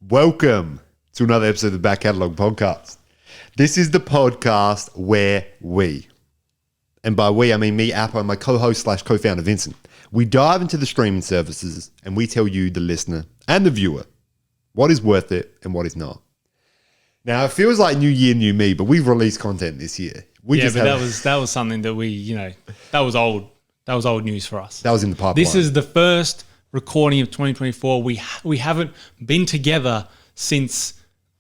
Welcome to another episode of the Back Catalogue podcast. This is the podcast where we, and by we I mean me, Appa, and my co-host / co-founder Vincent, we dive into the streaming services and we tell you, the listener and the viewer, what is worth it and what is not. Now, it feels like new year, new me, but we've released content this year. That was something that that was old. That was old news for us. That was in the pipeline. This is the first recording of 2024. We haven't been together since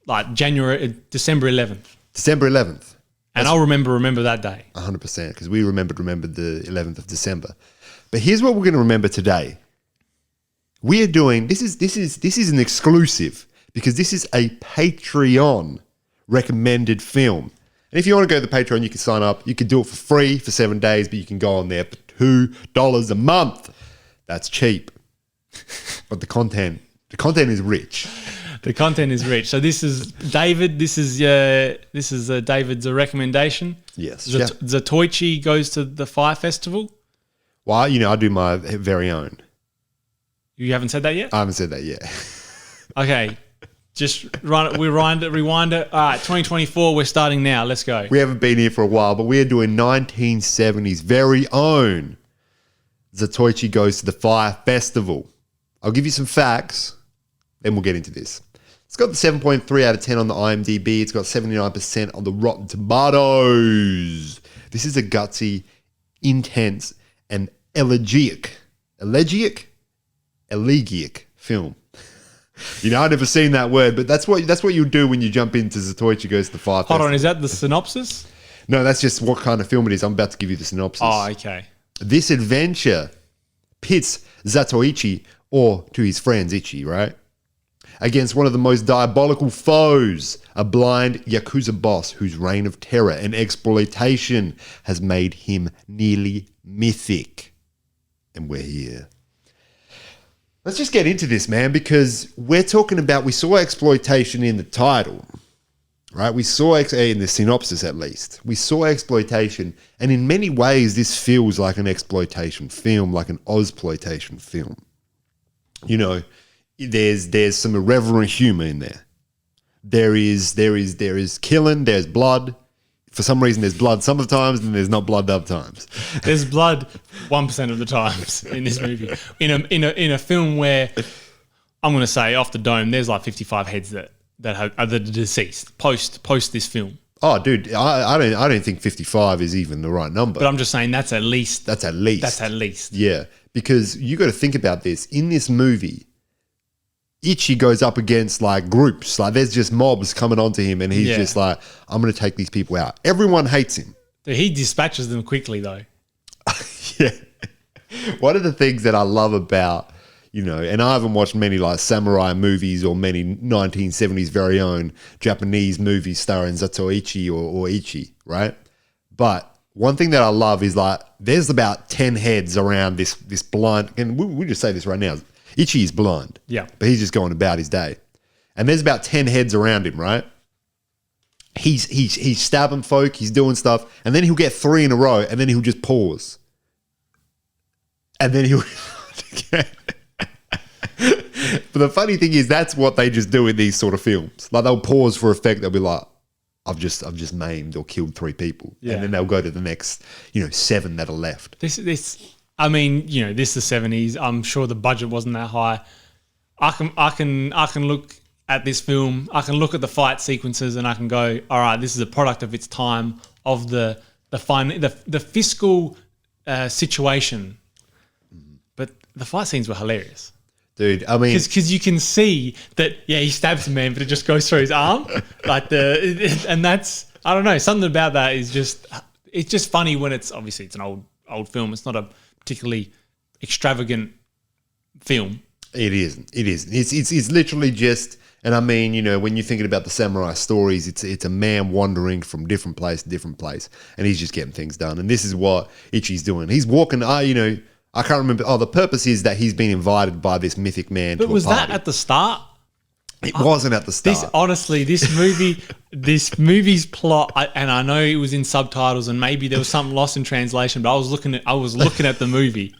like December 11th. December 11th. And I'll remember that day. 100%, because we remembered the 11th of December. But here's what we're going to remember today. We are doing, this is an exclusive, because this is a Patreon recommended film. And if you want to go to the Patreon, you can sign up. You can do it for free for 7 days, but you can go on there for $2 a month. That's cheap. But the content is rich. The content is rich. So this is David. This is David's recommendation. Yes. Zatoichi goes to the Fire Festival. Well, I do my very own. You haven't said that yet? I haven't said that yet. Okay. Just rewind it. All right, 2024, we're starting now. Let's go. We haven't been here for a while, but we are doing 1970s very own Zatoichi Goes to the Fire Festival. I'll give you some facts, then we'll get into this. It's got the 7.3 out of 10 on the IMDb. It's got 79% on the Rotten Tomatoes. This is a gutsy, intense, and elegiac film. I've never seen that word, but that's what you do when you jump into Zatoichi Goes to the Fire Festival. Hold on, is that the synopsis? No, that's just what kind of film it is. I'm about to give you the synopsis. Oh, okay. This adventure pits Zatoichi, or to his friends Ichi, right, against one of the most diabolical foes, a blind Yakuza boss whose reign of terror and exploitation has made him nearly mythic. And we're here. Let's just get into this, man, because we saw exploitation in the title, right? We saw, in the synopsis at least, we saw exploitation, and in many ways this feels like an exploitation film, like an Ozploitation film. There's some irreverent humor in there. There is killing, there's blood. For some reason, there's blood some of the times, and there's not blood other times. There's blood 1% of the times in this movie. In a film where I'm going to say off the dome, there's like 55 heads that are the deceased post this film. Oh, dude, I don't think 55 is even the right number. But I'm just saying that's at least. That's at least. Yeah, because you got to think about this. In this movie, Ichi goes up against like groups, like there's just mobs coming onto him, and he's just like, I'm going to take these people out. Everyone hates him. He dispatches them quickly though. Yeah. One of the things that I love about, and I haven't watched many like samurai movies or many 1970s very own Japanese movies starring Zatoichi or Ichi, right? But one thing that I love is like, there's about 10 heads around this blind, and we just say this right now, Ichi is blind. Yeah. But he's just going about his day. And there's about 10 heads around him, right? He's stabbing folk, he's doing stuff, and then he'll get 3 in a row, and then he'll just pause. And then he'll... But the funny thing is, that's what they just do in these sort of films. Like, they'll pause for effect, they'll be like, I've just maimed or killed 3 people. Yeah. And then they'll go to the next, 7 that are left. This is the 70s. I'm sure the budget wasn't that high. I can look at this film. I can look at the fight sequences, and I can go, all right, this is a product of its time, of the fiscal situation. But the fight scenes were hilarious. Dude, I mean, because you can see that, he stabs a man, but it just goes through his arm, and that's, I don't know, something about that is it's just funny when it's obviously it's an old film. It's not a particularly extravagant film. It isn't. It's literally just, and I mean, when you're thinking about the samurai stories, it's a man wandering from different place to different place, and he's just getting things done. And this is what Ichi's doing. He's walking. I can't remember. Oh, the purpose is that he's been invited by this mythic man to a party. But was that at the start? It wasn't at the start. This movie's plot, and I know it was in subtitles, and maybe there was something lost in translation, but I was looking at the movie,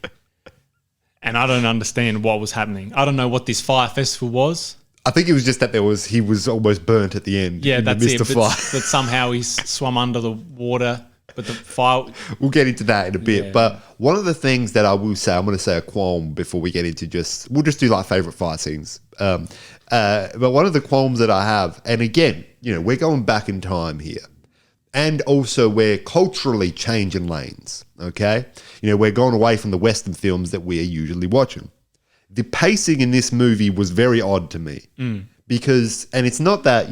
and I don't understand what was happening. I don't know what this fire festival was. I think it was just that he was almost burnt at the end. Yeah, in that's the midst it. of But, fire. but somehow he's swum under the water. But the fire. We'll get into that in a bit. Yeah. But one of the things that I will say, I'm going to say a qualm before we get into we'll just do like favorite fight scenes. But one of the qualms that I have, and again, we're going back in time here. And also we're culturally changing lanes, okay? We're going away from the Western films that we are usually watching. The pacing in this movie was very odd to me because, and it's not that,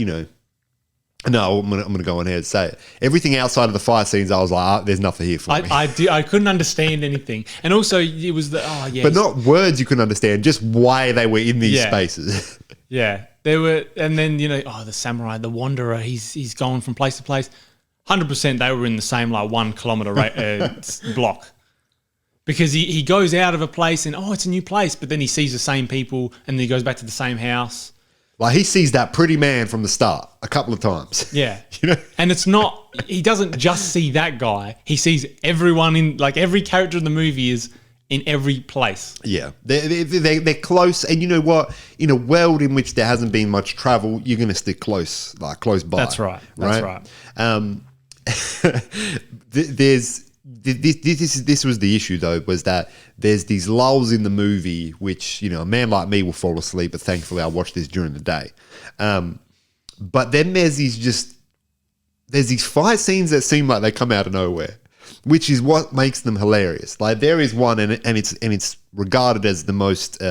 no, I'm gonna go on here and say it. Everything outside of the fight scenes, I was like, there's nothing here for me. I couldn't understand anything, and also it was but not words you couldn't understand, just why they were in these spaces. Yeah, they were, and then the samurai, the wanderer, he's going from place to place. 100%, they were in the same 1 kilometer block, because he goes out of a place and it's a new place, but then he sees the same people, and then he goes back to the same house. Like he sees that pretty man from the start a couple of times. Yeah. And it's not, he doesn't just see that guy. He sees everyone in, every character in the movie is in every place. Yeah. They're close. And you know what? In a world in which there hasn't been much travel, you're going to stick close by. That's right. That's right. This was the issue though, was that there's these lulls in the movie which a man like me will fall asleep, but thankfully I watch this during the day. But then there's these fight scenes that seem like they come out of nowhere, which is what makes them hilarious. Like there is one and it's regarded as the most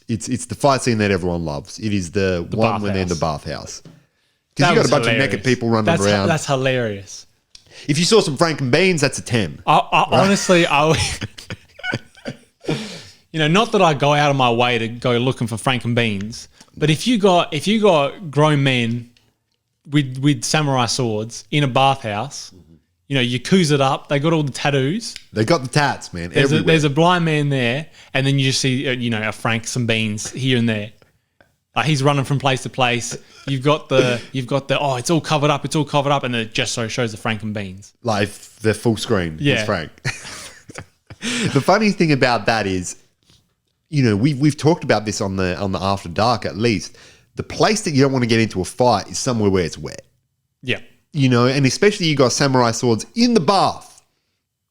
it's the fight scene that everyone loves. It is the one when they're in the bathhouse. Because you got a bunch of naked people running around. That's hilarious. If you saw some Frank and Beans, that's a 10. Honestly, not that I go out of my way to go looking for Frank and Beans, but if you got grown men with samurai swords in a bathhouse, you coos it up. They got all the tattoos. They got the tats, man. There's a blind man there, and then you just see a Frank and Beans here and there. He's running from place to place. You've got the it's all covered up, and then it just shows the Frank and Beans. Like the full screen. Yeah. It's Frank. The funny thing about that is, we've talked about this on the After Dark at least. The place that you don't want to get into a fight is somewhere where it's wet. Yeah. And especially you got samurai swords in the bath.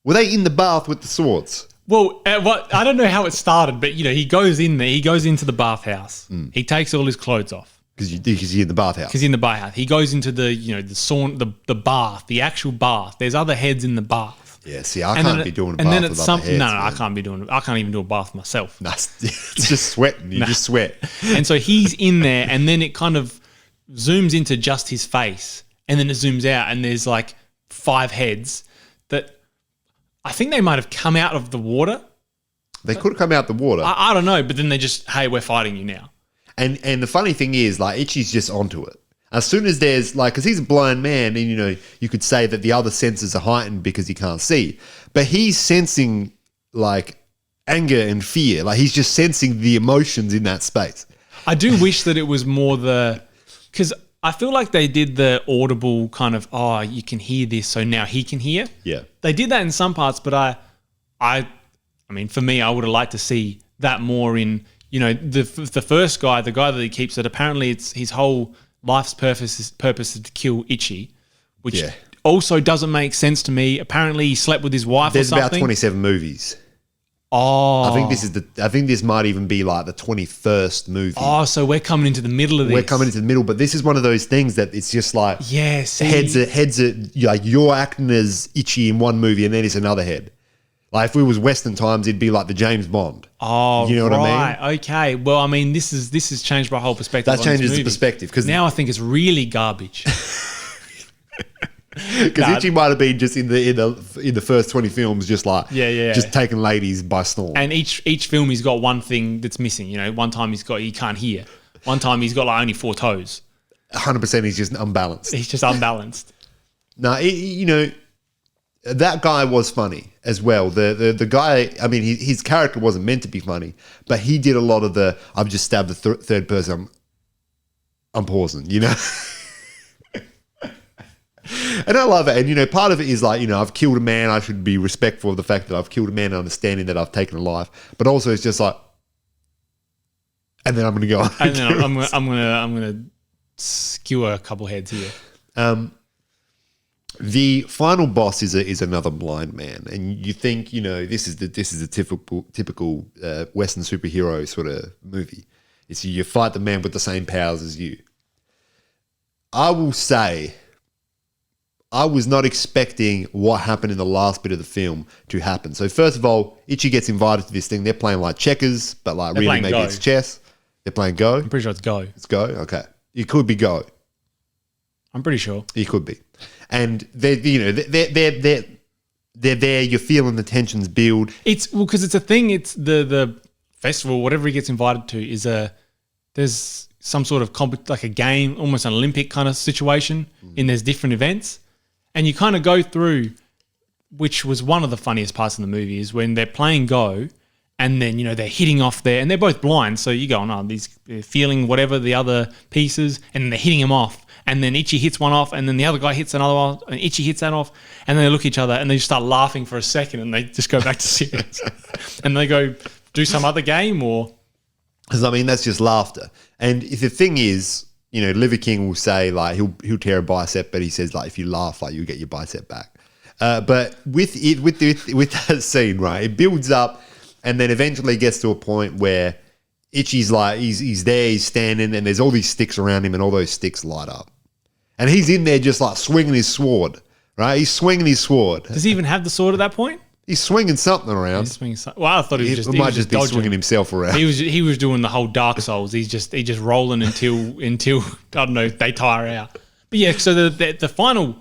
Were they in the bath with the swords? Well, I don't know how it started, but he goes in there. He goes into the bathhouse. He takes all his clothes off because he's in the bathhouse. Because he's in the bathhouse. He goes into the the bath, the actual bath. There's other heads in the bath. Yeah, see, I can't be doing a bath with other heads. No, I can't be doing. I can't even do a bath myself. No, it's just sweating. You just sweat. And so he's in there, and then it kind of zooms into just his face, and then it zooms out, and there's 5 heads that. I think they might have come out of the water. They could have come out the water. I don't know, but then they just, hey, we're fighting you now. And the funny thing is, Ichi's just onto it. As soon as there's, because he's a blind man, and, you could say that the other senses are heightened because he can't see. But he's sensing, anger and fear. He's just sensing the emotions in that space. I do wish that it was more because I feel like they did the audible kind of, you can hear this, so now he can hear. Yeah. They did that in some parts, but I mean, for me, I would have liked to see that more in, the first guy, the guy that he keeps it. Apparently, it's his whole life's purpose is to kill Ichi, which also doesn't make sense to me. Apparently, he slept with his wife. There's or something. about 27 movies. Oh, I think this might even be the 21st movie. Oh, so we're coming into the middle of this. We're coming into the middle, but this is one of those things that it's just heads are you're acting as Ichi in one movie, and then it's another head. If it was Western times, it'd be like the James Bond. Oh, you know what I mean? Okay. Well, I mean, this has changed my whole perspective. That changes the perspective because now I think it's really garbage. Because Ichi might have been just in the first 20 films, just just taking ladies by storm. And each film he's got one thing that's missing. One time he can't hear. One time he's got only 4 toes. 100% he's just unbalanced. He's just unbalanced. No, that guy was funny as well. The guy, I mean, his character wasn't meant to be funny, but he did a lot of the I've just stabbed the third person. I'm pausing, And I love it. And, part of it is I've killed a man. I should be respectful of the fact that I've killed a man and understanding that I've taken a life. But also it's just And then I'm going to go on. And then I'm gonna skewer a couple heads here. The final boss is another blind man, and you think this is a typical Western superhero sort of movie. It's you fight the man with the same powers as you. I will say, I was not expecting what happened in the last bit of the film to happen. So first of all, Ichi gets invited to this thing. They're playing like checkers, but like really maybe it's chess. They're playing Go. I'm pretty sure it's Go. It's Go. Okay, it could be Go. I'm pretty sure It could be, and they're there. You're feeling the tensions build. it's because it's a thing. It's the festival, whatever he gets invited to, there's some sort of like a game, almost an Olympic kind of situation, and there's different events, and you kind of go through, which was one of the funniest parts of the movie, is when they're playing Go. And then, they're hitting off there, and they're both blind. So you go, they're feeling whatever the other pieces, and they're hitting them off. And then Ichi hits one off, and then the other guy hits another one, and Ichi hits that off. And then they look at each other, and they just start laughing for a second, and they just go back to serious. And they go do some other game, or... Because, that's just laughter. And the thing is, Liver King will say, like, he'll tear a bicep, but he says, like, if you laugh, like, you'll get your bicep back. But with that scene, right, it builds up. And then eventually gets to a point where Ichi's like, he's there, he's standing, and there's all these sticks around him, and all those sticks light up. And he's in there just like swinging his sword, right? He's swinging his sword. Does he even have the sword at that point? He's swinging something around. He's swinging well, I thought he was might just be dodging. swinging himself around. He was doing the whole Dark Souls. He's just rolling until I don't know, they tire out. But yeah, so the final,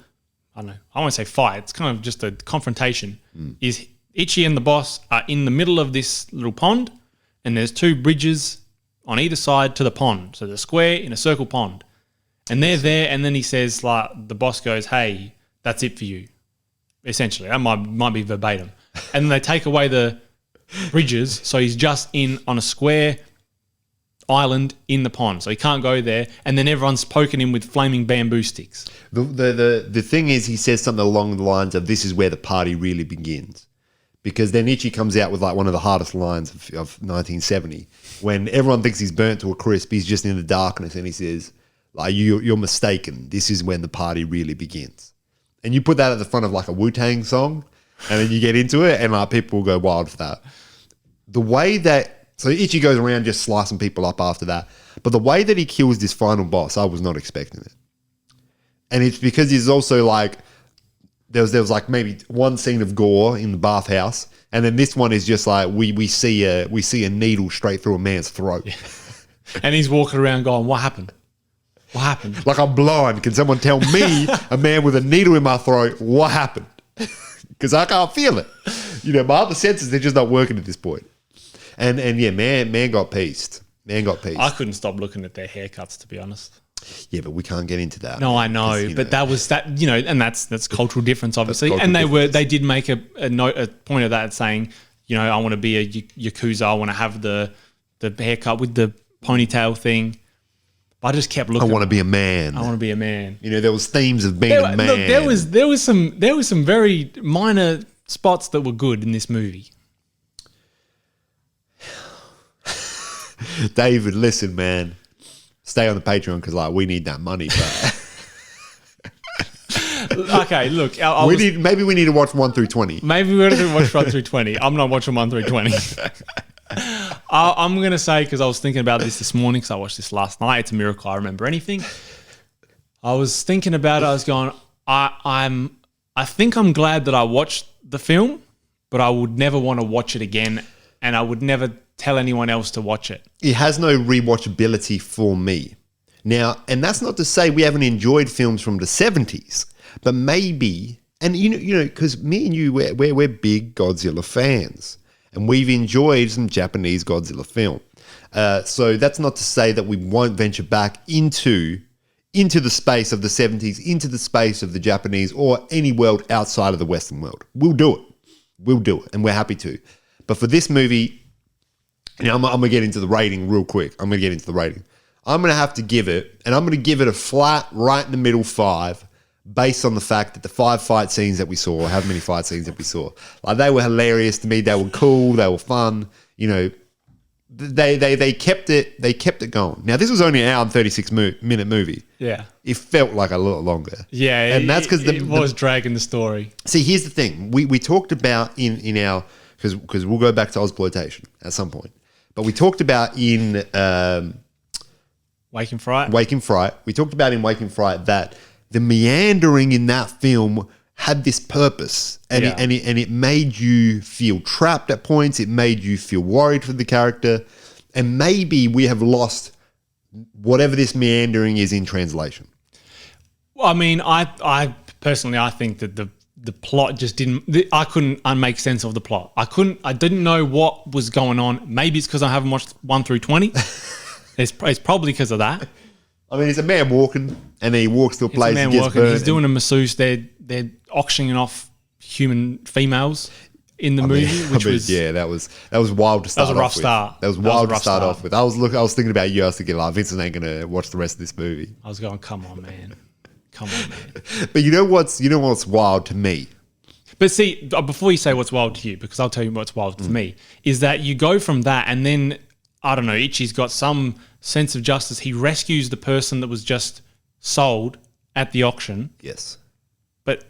I don't know, I won't say fight. It's kind of just a confrontation. Is Ichi and the boss are in the middle of this little pond, and there's two bridges on either side to the pond. So the square in a circle pond. And they're there, and then he says, like, the boss goes, hey, that's it for you. Essentially. That might be verbatim. And then they take away the bridges, so he's just on a square island in the pond. So he can't go there, and then everyone's poking him with flaming bamboo sticks. The thing is, he says something along the lines of, this is where the party really begins. Because then Ichi comes out with like one of the hardest lines of 1970, when everyone thinks he's burnt to a crisp. He's just in the darkness, and he says, "Like you're mistaken. This is when the party really begins." And you put that at the front of like a Wu-Tang song, and then you get into it, and like people will go wild for that. The way that Ichi goes around just slicing people up after that, but the way that he kills this final boss, I was not expecting it. And it's because he's also like. There was like maybe one scene of gore in the bathhouse, and then this one is just like we see a needle straight through a man's throat. Yeah. And he's walking around going, what happened? What happened? Like, I'm blind. Can someone tell me, a man with a needle in my throat, what happened? Because I can't feel it. My other senses, they're just not working at this point. And yeah, man got pieced. Man got pieced. I couldn't stop looking at their haircuts, to be honest. Yeah, but we can't get into that. No, I know, but that was that, and that's cultural difference, obviously. And they did make a point of that, saying, I want to be a Yakuza. I want to have the haircut with the ponytail thing. But I just kept looking. I want to be a man. I want to be a man. There was themes of being a man. Look, there was some very minor spots that were good in this movie. David, listen, man. Stay on the Patreon because we need that money. But okay, look, maybe we need to watch 1 through 20. Maybe we're going to watch 1 through 20. I'm not watching 1 through 20. I'm going to say, because I was thinking about this morning, because I watched this last night. It's a miracle I remember anything. I was thinking about it. I was going, I think I'm glad that I watched the film, but I would never want to watch it again, and I would never tell anyone else to watch it. It has no rewatchability for me. Now, and that's not to say we haven't enjoyed films from the 70s, but maybe, and because me and you, we're big Godzilla fans, and we've enjoyed some Japanese Godzilla film. So that's not to say that we won't venture back into the space of the 70s, into the space of the Japanese or any world outside of the Western world. We'll do it, and we're happy to. But for this movie, I'm going to get into the rating real quick. I'm going to have to give it, and I'm going to give it a flat, right in the middle 5, based on the fact that the 5 fight scenes that we saw, however many fight scenes that we saw, they were hilarious to me. They were cool. They were fun. they kept it going. Now this was only an hour and 36-minute movie. Yeah. It felt like a little longer. Yeah, and that's because it was dragging the story. See, here's the thing: we talked about in our because we'll go back to Ozploitation at some point, but we talked about in Waking Fright. Waking Fright. We talked about in Waking Fright that the meandering in that film had this purpose, and it made you feel trapped at points. It made you feel worried for the character, and maybe we have lost whatever this meandering is in translation. Well, I mean, I personally, I think that the plot just didn't. I couldn't make sense of the plot. I didn't know what was going on. Maybe it's because I haven't watched 1 through 20. It's probably because of that. I mean, he's a man walking, and then he walks to a place and gets burned. He's doing a masseuse. They're auctioning off human females in the movie, that was wild to start. That was a rough start. That was wild to start off with. I was thinking about you. I was thinking, like, Vincent ain't gonna watch the rest of this movie. I was going, come on, man. But you know what's wild to me? But see, before you say what's wild to you, because I'll tell you what's wild to me, is that you go from that and then, I don't know, Ichi's got some sense of justice. He rescues the person that was just sold at the auction. Yes. But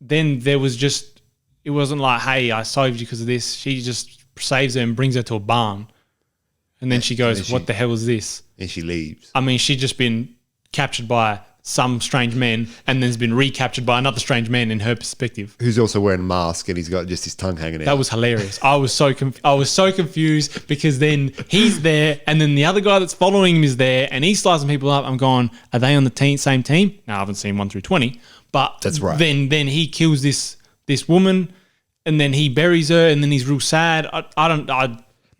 then there was just, it wasn't like, hey, I saved you because of this. She just saves her and brings her to a barn. And then she goes, what the hell is this? And she leaves. I mean, she'd just been captured by some strange man and then's been recaptured by another strange man in her perspective. Who's also wearing a mask and he's got just his tongue hanging out. That was hilarious. I was so confused because then he's there and then the other guy that's following him is there and he's slicing people up. I'm going, are they on the same team? No, I haven't seen 1 through 20. But that's right. Then he kills this woman and then he buries her and then he's real sad.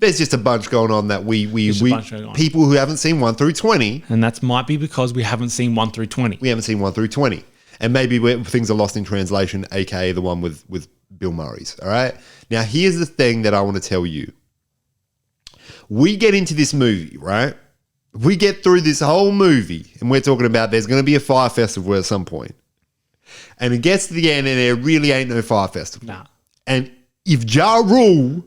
There's just a bunch going on that we people who haven't seen 1 through 20. And that might be because we haven't seen 1 through 20. We haven't seen 1 through 20. And maybe things are lost in translation, aka the one with Bill Murray's. All right. Now, here's the thing that I want to tell you. We get into this movie, right? We get through this whole movie, and we're talking about there's going to be a fire festival at some point. And it gets to the end, and there really ain't no fire festival. Nah. And if Ja Rule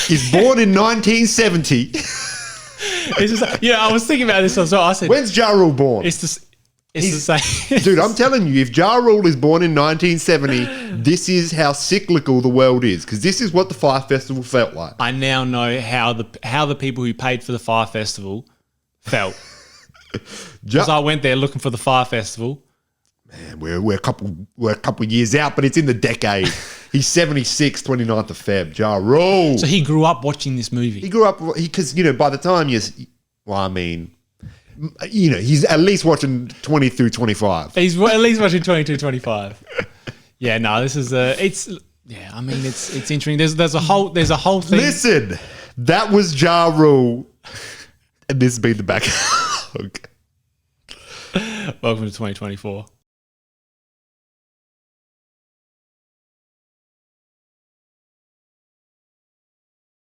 is born in 1970... It's just, I was thinking about this. So I said, when's Ja Rule born? It's the same. Dude, I'm telling you, if Ja Rule is born in 1970, this is how cyclical the world is, because this is what the Fire Festival felt like. I now know how the people who paid for the Fire Festival felt. Because I went there looking for the Fire Festival. Man, we're a couple years out, but it's in the decade. He's 76, 29th of Feb. Ja Rule. So he grew up watching this movie. He grew up because by the time he's at least watching 20 through 25. He's at least watching 22, 25. Yeah, no, this is it's interesting. There's a whole thing. Listen, that was Ja Rule, and this has been the back. Welcome to 2024.